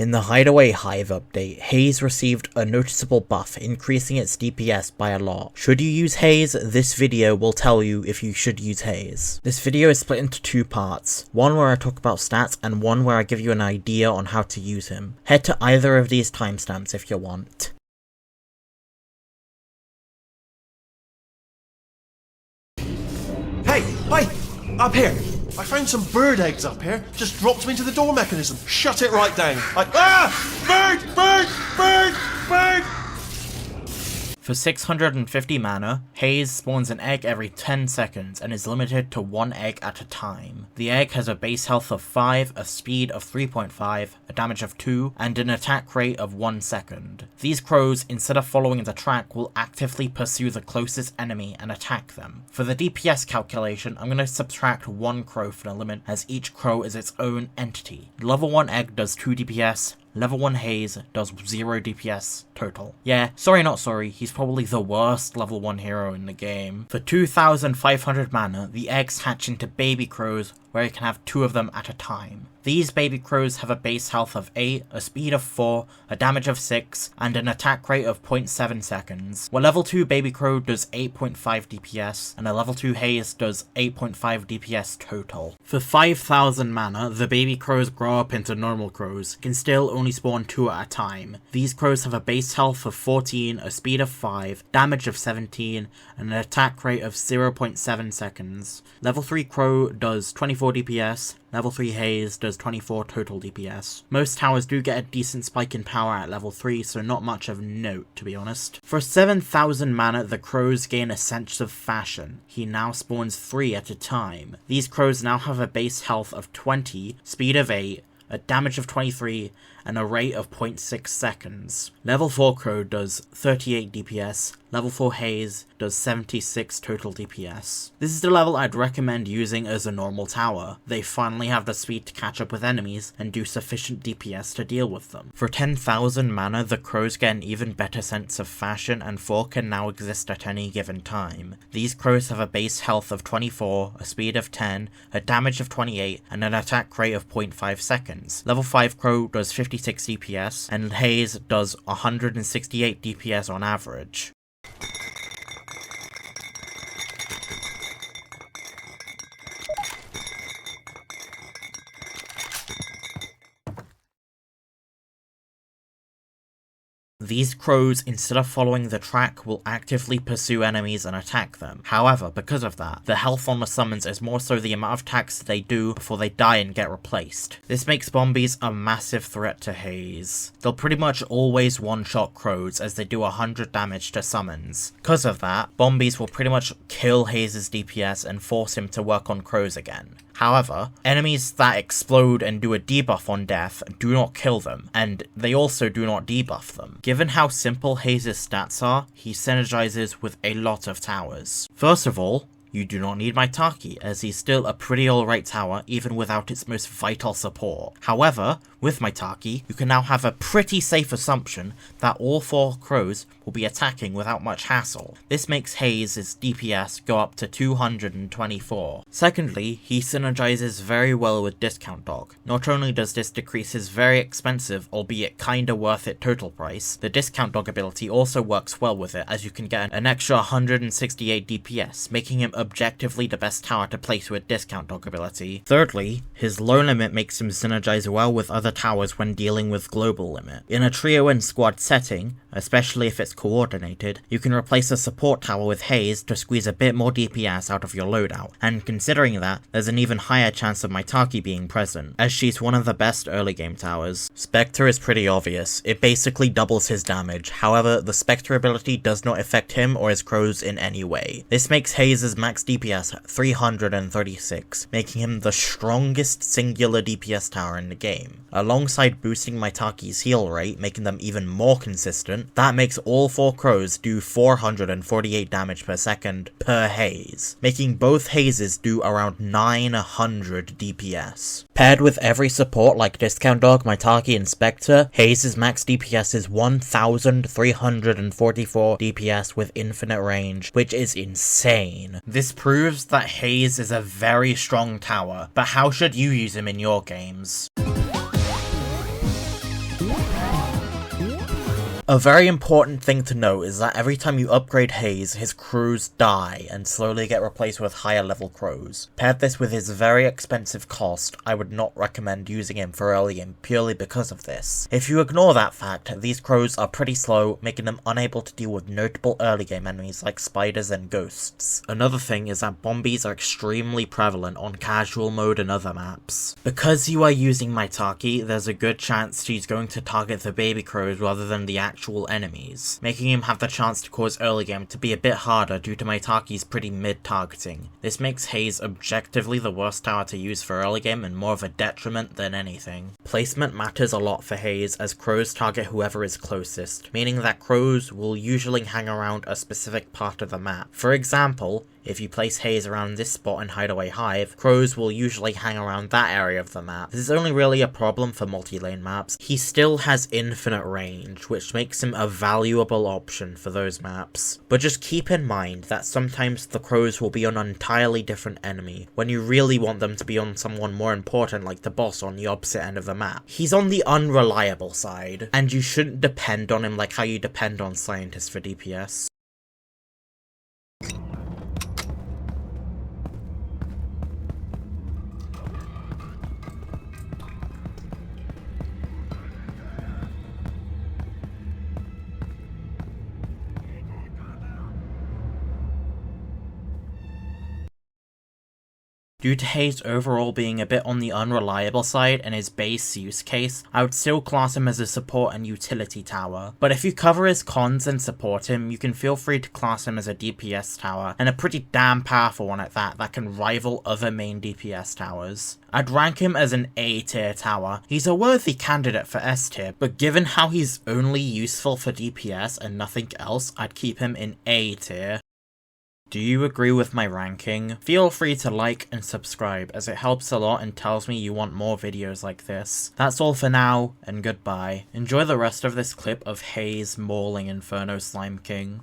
In the Hideaway Hive update, Haze received a noticeable buff, increasing its DPS by a lot. Should you use Haze? This video will tell you if you should use Haze. This video is split into two parts, one where I talk about stats and one where I give you an idea on how to use him. Head to either of these timestamps if you want. Hey, wait! Up here! I found some bird eggs up here. Just dropped them into the door mechanism. Shut it right down. Bird! Bird! Bird! Bird! For 650 mana, Haze spawns an egg every 10 seconds and is limited to one egg at a time. The egg has a base health of 5, a speed of 3.5, a damage of 2, and an attack rate of 1 second. These crows, instead of following the track, will actively pursue the closest enemy and attack them. For the DPS calculation, I'm going to subtract 1 crow from the limit, as each crow is its own entity. The level 1 egg does 2 DPS, level 1 Haze does 0 DPS total. Yeah, sorry not sorry, he's probably the worst level 1 hero in the game. For 2500 mana, the eggs hatch into baby crows where you can have 2 of them at a time. These baby crows have a base health of 8, a speed of 4, a damage of 6, and an attack rate of 0.7 seconds. While level 2 baby crow does 8.5 DPS, and a level 2 Haze does 8.5 DPS total. For 5000 mana, the baby crows grow up into normal crows, can still only spawn 2 at a time. These crows have a base health of 14, a speed of 5, damage of 17, and an attack rate of 0.7 seconds. Level 3 crow does 24 DPS, level 3 Haze does 24 total DPS. Most towers do get a decent spike in power at level 3, so not much of note, to be honest. For 7000 mana, the crows gain a sense of fashion. He now spawns 3 at a time. These crows now have a base health of 20, speed of 8, a damage of 23, and a rate of 0.6 seconds. Level 4 crow does 38 DPS, level 4 Haze does 76 total DPS. This is the level I'd recommend using as a normal tower. They finally have the speed to catch up with enemies and do sufficient DPS to deal with them. For 10,000 mana, the crows get an even better sense of fashion, and 4 can now exist at any given time. These crows have a base health of 24, a speed of 10, a damage of 28, and an attack rate of 0.5 seconds. Level 5 crow does 56 DPS, and Haze does 168 DPS on average. These crows, instead of following the track, will actively pursue enemies and attack them. However, because of that, the health on the summons is more so the amount of attacks they do before they die and get replaced. This makes Bombies a massive threat to Haze. They'll pretty much always one-shot crows, as they do 100 damage to summons. Because of that, Bombies will pretty much kill Haze's DPS and force him to work on crows again. However, enemies that explode and do a debuff on death do not kill them, and they also do not debuff them. Given how simple Haze's stats are, he synergizes with a lot of towers. First of all, you do not need Maitake, as he's still a pretty alright tower even without its most vital support. However, with Maitake, you can now have a pretty safe assumption that all 4 crows will be attacking without much hassle. This makes Haze's DPS go up to 224. Secondly, he synergizes very well with Discount Dog. Not only does this decrease his very expensive, albeit kinda worth it total price, the Discount Dog ability also works well with it, as you can get an extra 168 DPS, making him objectively the best tower to place with Discount Dog ability. Thirdly, his low limit makes him synergize well with other towers when dealing with global limit. In a trio and squad setting, especially if it's coordinated, you can replace a support tower with Haze to squeeze a bit more DPS out of your loadout, and considering that, there's an even higher chance of Maitake being present, as she's one of the best early game towers. Spectre is pretty obvious, it basically doubles his damage, however the Spectre ability does not affect him or his crows in any way. This makes Haze's max DPS 336, making him the strongest singular DPS tower in the game. Alongside boosting Maitake's heal rate, making them even more consistent, that makes all 4 crows do 448 damage per second per Haze, making both Hazes do around 900 DPS. Paired with every support like Discount Dog, Maitake, and Spectre, Haze's max DPS is 1344 DPS with infinite range, which is insane. This proves that Haze is a very strong tower, but how should you use him in your games? A very important thing to note is that every time you upgrade Haze, his crows die and slowly get replaced with higher level crows. Paired this with his very expensive cost, I would not recommend using him for early game purely because of this. If you ignore that fact, these crows are pretty slow, making them unable to deal with notable early game enemies like spiders and ghosts. Another thing is that bombies are extremely prevalent on casual mode and other maps. Because you are using Maitake, there's a good chance she's going to target the baby crows rather than the actual enemies, making him have the chance to cause early game to be a bit harder due to Maitake's pretty mid targeting. This makes Haze objectively the worst tower to use for early game and more of a detriment than anything. Placement matters a lot for Haze as crows target whoever is closest, meaning that crows will usually hang around a specific part of the map. For example, if you place Haze around this spot in Hideaway Hive, crows will usually hang around that area of the map. This is only really a problem for multi-lane maps. He still has infinite range, which makes him a valuable option for those maps. But just keep in mind that sometimes the crows will be on an entirely different enemy, when you really want them to be on someone more important like the boss on the opposite end of the map. He's on the unreliable side, and you shouldn't depend on him like how you depend on scientists for DPS. Due to Haze overall being a bit on the unreliable side and his base use case, I would still class him as a support and utility tower. But if you cover his cons and support him, you can feel free to class him as a DPS tower, and a pretty damn powerful one at that can rival other main DPS towers. I'd rank him as an A tier tower. He's a worthy candidate for S tier, but given how he's only useful for DPS and nothing else, I'd keep him in A tier. Do you agree with my ranking? Feel free to like and subscribe as it helps a lot and tells me you want more videos like this. That's all for now, and goodbye. Enjoy the rest of this clip of Haze mauling Inferno Slime King.